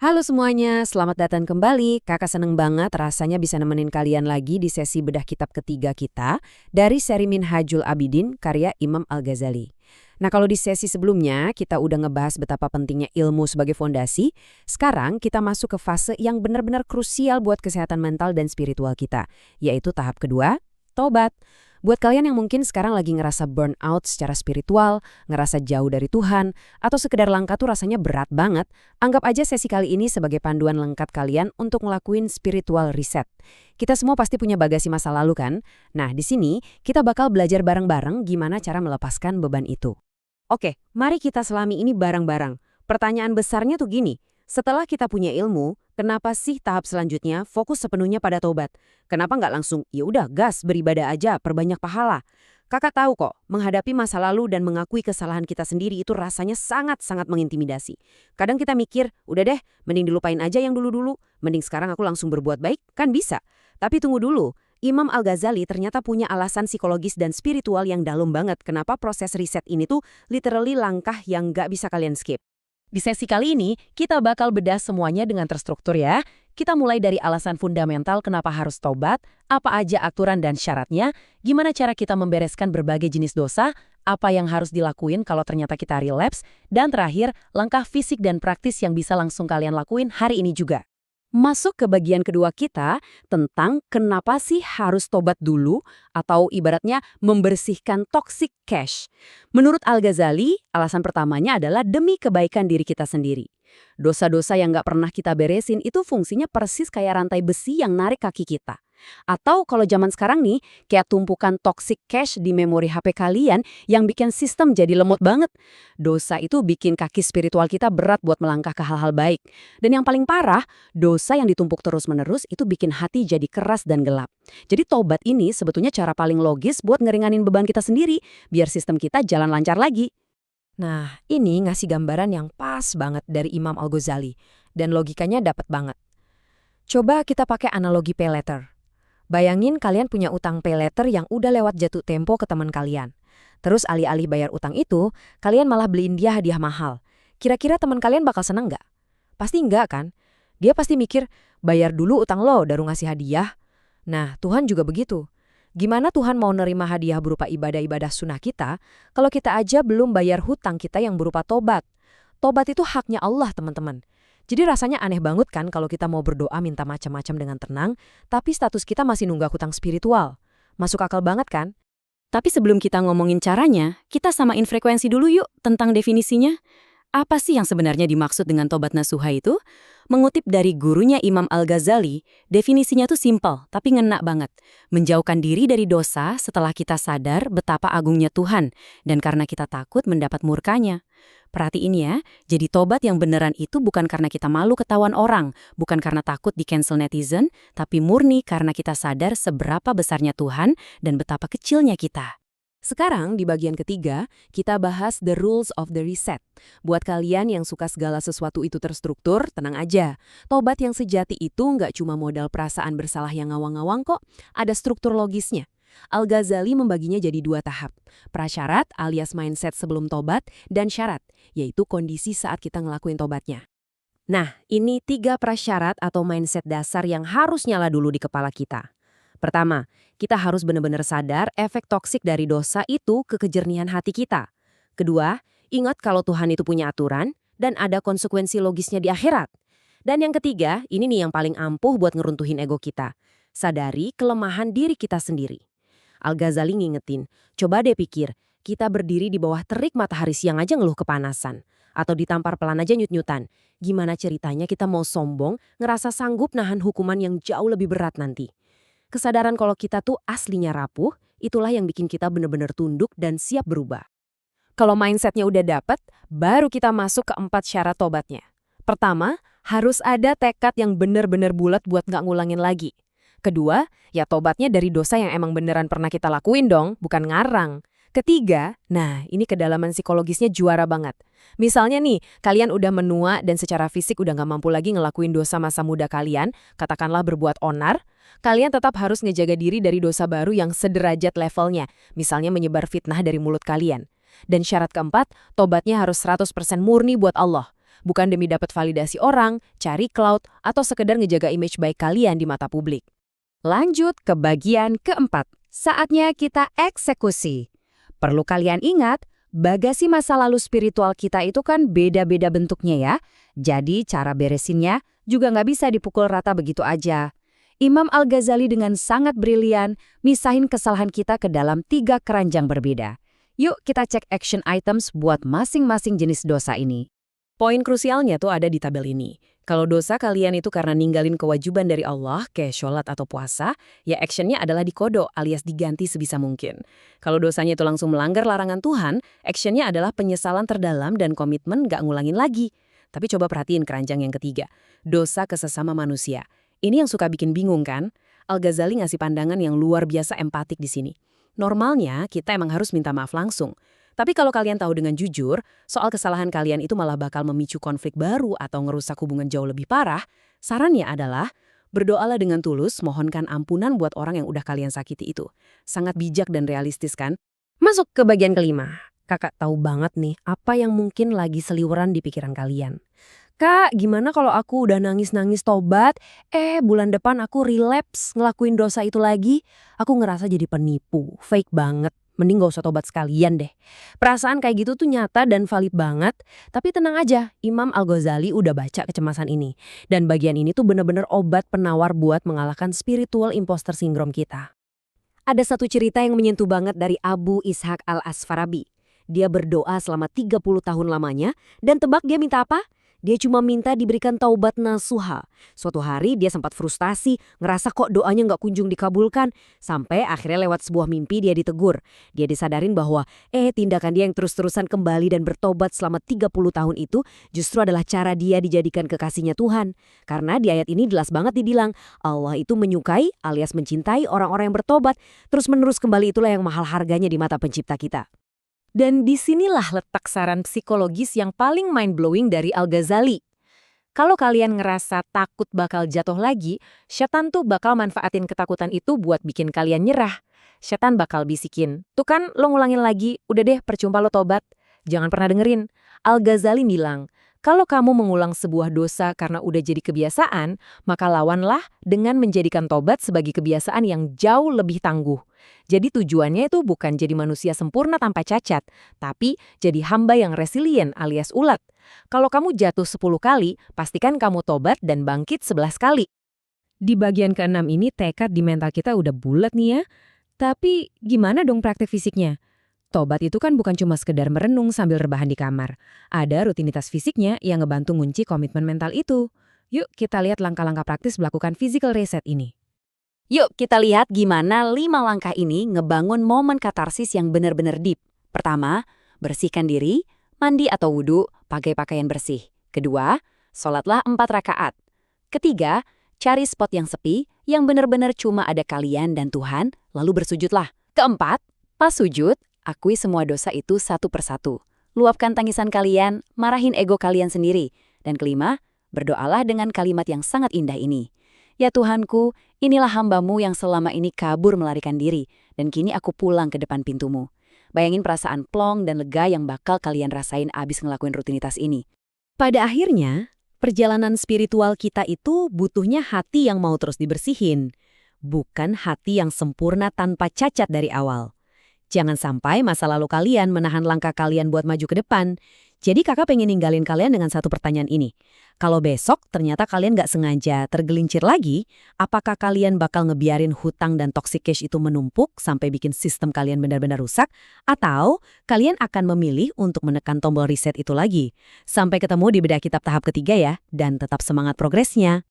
Halo semuanya, selamat datang kembali. Kakak seneng banget rasanya bisa nemenin kalian lagi di sesi bedah kitab ketiga kita dari seri Minhajul Abidin karya Imam Al-Ghazali. Nah kalau di sesi sebelumnya kita udah ngebahas betapa pentingnya ilmu sebagai fondasi, sekarang kita masuk ke fase yang benar-benar krusial buat kesehatan mental dan spiritual kita, yaitu tahap kedua, tobat. Buat kalian yang mungkin sekarang lagi ngerasa burnout secara spiritual, ngerasa jauh dari Tuhan, atau sekedar langkah tuh rasanya berat banget, anggap aja sesi kali ini sebagai panduan lengkap kalian untuk ngelakuin spiritual reset. Kita semua pasti punya bagasi masa lalu kan? Nah, di sini kita bakal belajar bareng-bareng gimana cara melepaskan beban itu. Oke, mari kita selami ini bareng-bareng. Pertanyaan besarnya tuh gini, setelah kita punya ilmu, kenapa sih tahap selanjutnya fokus sepenuhnya pada tobat? Kenapa nggak langsung, ya udah gas beribadah aja, perbanyak pahala? Kakak tahu kok, menghadapi masa lalu dan mengakui kesalahan kita sendiri itu rasanya sangat-sangat mengintimidasi. Kadang kita mikir, udah deh, mending dilupain aja yang dulu-dulu, mending sekarang aku langsung berbuat baik, kan bisa. Tapi tunggu dulu, Imam Al-Ghazali ternyata punya alasan psikologis dan spiritual yang dalam banget kenapa proses riset ini tuh literally langkah yang nggak bisa kalian skip. Di sesi kali ini, kita bakal bedah semuanya dengan terstruktur ya. Kita mulai dari alasan fundamental kenapa harus tobat, apa aja aturan dan syaratnya, gimana cara kita membereskan berbagai jenis dosa, apa yang harus dilakuin kalau ternyata kita relapse, dan terakhir, langkah fisik dan praktis yang bisa langsung kalian lakuin hari ini juga. Masuk ke bagian kedua kita tentang kenapa sih harus tobat dulu atau ibaratnya membersihkan toxic cash. Menurut Al-Ghazali, alasan pertamanya adalah demi kebaikan diri kita sendiri. Dosa-dosa yang nggak pernah kita beresin itu fungsinya persis kayak rantai besi yang narik kaki kita. Atau kalau zaman sekarang nih, kayak tumpukan toxic cash di memori HP kalian yang bikin sistem jadi lemot banget. Dosa itu bikin kaki spiritual kita berat buat melangkah ke hal-hal baik. Dan yang paling parah, dosa yang ditumpuk terus-menerus itu bikin hati jadi keras dan gelap. Jadi tobat ini sebetulnya cara paling logis buat ngeringanin beban kita sendiri, biar sistem kita jalan lancar lagi. Nah, ini ngasih gambaran yang pas banget dari Imam Al-Ghazali. Dan logikanya dapat banget. Coba kita pakai analogi pay letter. Bayangin kalian punya utang pay letter yang udah lewat jatuh tempo ke teman kalian. Terus alih-alih bayar utang itu, kalian malah beliin dia hadiah mahal. Kira-kira teman kalian bakal seneng nggak? Pasti enggak kan? Dia pasti mikir, bayar dulu utang lo, baru ngasih hadiah. Nah, Tuhan juga begitu. Gimana Tuhan mau nerima hadiah berupa ibadah-ibadah sunnah kita, kalau kita aja belum bayar hutang kita yang berupa tobat? Tobat itu haknya Allah, teman-teman. Jadi rasanya aneh banget kan kalau kita mau berdoa minta macam-macam dengan tenang, tapi status kita masih nunggak hutang spiritual. Masuk akal banget kan? Tapi sebelum kita ngomongin caranya, kita samain frekuensi dulu yuk tentang definisinya. Apa sih yang sebenarnya dimaksud dengan tobat nasuha itu? Mengutip dari gurunya Imam Al-Ghazali, definisinya tuh simpel tapi ngena banget. Menjauhkan diri dari dosa setelah kita sadar betapa agungnya Tuhan dan karena kita takut mendapat murkanya. Perhatiin ya, jadi tobat yang beneran itu bukan karena kita malu ketahuan orang, bukan karena takut di-cancel netizen, tapi murni karena kita sadar seberapa besarnya Tuhan dan betapa kecilnya kita. Sekarang di bagian ketiga, kita bahas the rules of the reset. Buat kalian yang suka segala sesuatu itu terstruktur, tenang aja. Tobat yang sejati itu nggak cuma modal perasaan bersalah yang ngawang-ngawang kok, ada struktur logisnya. Al-Ghazali membaginya jadi 2 tahap, prasyarat alias mindset sebelum tobat, dan syarat, yaitu kondisi saat kita ngelakuin tobatnya. Nah, ini 3 prasyarat atau mindset dasar yang harus nyala dulu di kepala kita. Pertama, kita harus benar-benar sadar efek toksik dari dosa itu ke kejernihan hati kita. Kedua, ingat kalau Tuhan itu punya aturan dan ada konsekuensi logisnya di akhirat. Dan yang ketiga, ini nih yang paling ampuh buat ngeruntuhin ego kita. Sadari kelemahan diri kita sendiri. Al-Ghazali ngingetin, coba deh pikir, kita berdiri di bawah terik matahari siang aja ngeluh kepanasan. Atau ditampar pelan aja nyut-nyutan. Gimana ceritanya kita mau sombong, ngerasa sanggup nahan hukuman yang jauh lebih berat nanti. Kesadaran kalau kita tuh aslinya rapuh, itulah yang bikin kita benar-benar tunduk dan siap berubah. Kalau mindsetnya udah dapet, baru kita masuk ke 4 syarat tobatnya. Pertama, harus ada tekad yang benar-benar bulat buat nggak ngulangin lagi. Kedua, ya tobatnya dari dosa yang emang beneran pernah kita lakuin dong, bukan ngarang. Ketiga, nah ini kedalaman psikologisnya juara banget. Misalnya nih, kalian udah menua dan secara fisik udah nggak mampu lagi ngelakuin dosa masa muda kalian, katakanlah berbuat onar, kalian tetap harus ngejaga diri dari dosa baru yang sederajat levelnya, misalnya menyebar fitnah dari mulut kalian. Dan syarat keempat, tobatnya harus 100% murni buat Allah. bukan demi dapat validasi orang, cari clout, atau sekedar ngejaga image baik kalian di mata publik. Lanjut ke bagian keempat. Saatnya kita eksekusi. Perlu kalian ingat, bagasi masa lalu spiritual kita itu kan beda-beda bentuknya ya. Jadi cara beresinnya juga nggak bisa dipukul rata begitu aja. Imam Al-Ghazali dengan sangat brilian misahin kesalahan kita ke dalam 3 keranjang berbeda. Yuk kita cek action items buat masing-masing jenis dosa ini. Poin krusialnya tuh ada di tabel ini. Kalau dosa kalian itu karena ninggalin kewajiban dari Allah, kayak sholat atau puasa, ya actionnya adalah dikodo alias diganti sebisa mungkin. Kalau dosanya itu langsung melanggar larangan Tuhan, actionnya adalah penyesalan terdalam dan komitmen nggak ngulangin lagi. Tapi coba perhatiin keranjang yang ketiga, dosa ke sesama manusia. Ini yang suka bikin bingung kan? Al-Ghazali ngasih pandangan yang luar biasa empatik di sini. Normalnya kita emang harus minta maaf langsung. Tapi kalau kalian tahu dengan jujur, soal kesalahan kalian itu malah bakal memicu konflik baru atau ngerusak hubungan jauh lebih parah, sarannya adalah berdoalah dengan tulus, mohonkan ampunan buat orang yang udah kalian sakiti itu. Sangat bijak dan realistis kan? Masuk ke bagian kelima. Kakak tahu banget nih apa yang mungkin lagi seliweran di pikiran kalian. Kak, gimana kalau aku udah nangis-nangis tobat, bulan depan aku relapse ngelakuin dosa itu lagi? Aku ngerasa jadi penipu, fake banget. Mending gak usah tobat sekalian deh. Perasaan kayak gitu tuh nyata dan valid banget. Tapi tenang aja, Imam Al-Ghazali udah baca kecemasan ini. Dan bagian ini tuh bener-bener obat penawar buat mengalahkan spiritual imposter syndrome kita. Ada satu cerita yang menyentuh banget dari Abu Ishaq Al-Asfarabi. Dia berdoa selama 30 tahun lamanya, dan tebak dia minta apa? Dia cuma minta diberikan taubat nasuha. Suatu hari dia sempat frustasi, ngerasa kok doanya nggak kunjung dikabulkan. Sampai akhirnya lewat sebuah mimpi dia ditegur. Dia disadarin bahwa tindakan dia yang terus-terusan kembali dan bertobat selama 30 tahun itu justru adalah cara dia dijadikan kekasihnya Tuhan. Karena di ayat ini jelas banget dibilang, Allah itu menyukai alias mencintai orang-orang yang bertobat. Terus-menerus kembali itulah yang mahal harganya di mata pencipta kita. Dan disinilah letak saran psikologis yang paling mind-blowing dari Al-Ghazali. Kalau kalian ngerasa takut bakal jatuh lagi, setan tuh bakal manfaatin ketakutan itu buat bikin kalian nyerah. Setan bakal bisikin, tuh kan lo ngulangin lagi, udah deh percuma lo tobat. Jangan pernah dengerin. Al-Ghazali bilang, kalau kamu mengulang sebuah dosa karena udah jadi kebiasaan, maka lawanlah dengan menjadikan tobat sebagai kebiasaan yang jauh lebih tangguh. Jadi tujuannya itu bukan jadi manusia sempurna tanpa cacat, tapi jadi hamba yang resilient alias ulet. Kalau kamu jatuh 10 kali, pastikan kamu tobat dan bangkit 11 kali. Di bagian ke-6 ini tekad di mental kita udah bulat nih ya. Tapi gimana dong praktek fisiknya? Tobat itu kan bukan cuma sekedar merenung sambil rebahan di kamar. Ada rutinitas fisiknya yang ngebantu ngunci komitmen mental itu. Yuk kita lihat langkah-langkah praktis melakukan physical reset ini. Yuk kita lihat gimana 5 langkah ini ngebangun momen katarsis yang benar-benar deep. Pertama, bersihkan diri, mandi atau wudhu, pakai pakaian bersih. Kedua, sholatlah 4 rakaat. Ketiga, cari spot yang sepi, yang benar-benar cuma ada kalian dan Tuhan, lalu bersujudlah. Keempat, pas sujud, akui semua dosa itu satu persatu. Luapkan tangisan kalian, marahin ego kalian sendiri. Dan kelima, berdoalah dengan kalimat yang sangat indah ini. Ya Tuhanku, inilah hambamu yang selama ini kabur melarikan diri, dan kini aku pulang ke depan pintumu. Bayangin perasaan plong dan lega yang bakal kalian rasain abis ngelakuin rutinitas ini. Pada akhirnya, perjalanan spiritual kita itu butuhnya hati yang mau terus dibersihin. Bukan hati yang sempurna tanpa cacat dari awal. Jangan sampai masa lalu kalian menahan langkah kalian buat maju ke depan. Jadi kakak pengen ninggalin kalian dengan satu pertanyaan ini. Kalau besok ternyata kalian nggak sengaja tergelincir lagi, apakah kalian bakal ngebiarin hutang dan toxic cash itu menumpuk sampai bikin sistem kalian benar-benar rusak? Atau kalian akan memilih untuk menekan tombol reset itu lagi? Sampai ketemu di bedah kitab tahap ketiga ya, dan tetap semangat progresnya.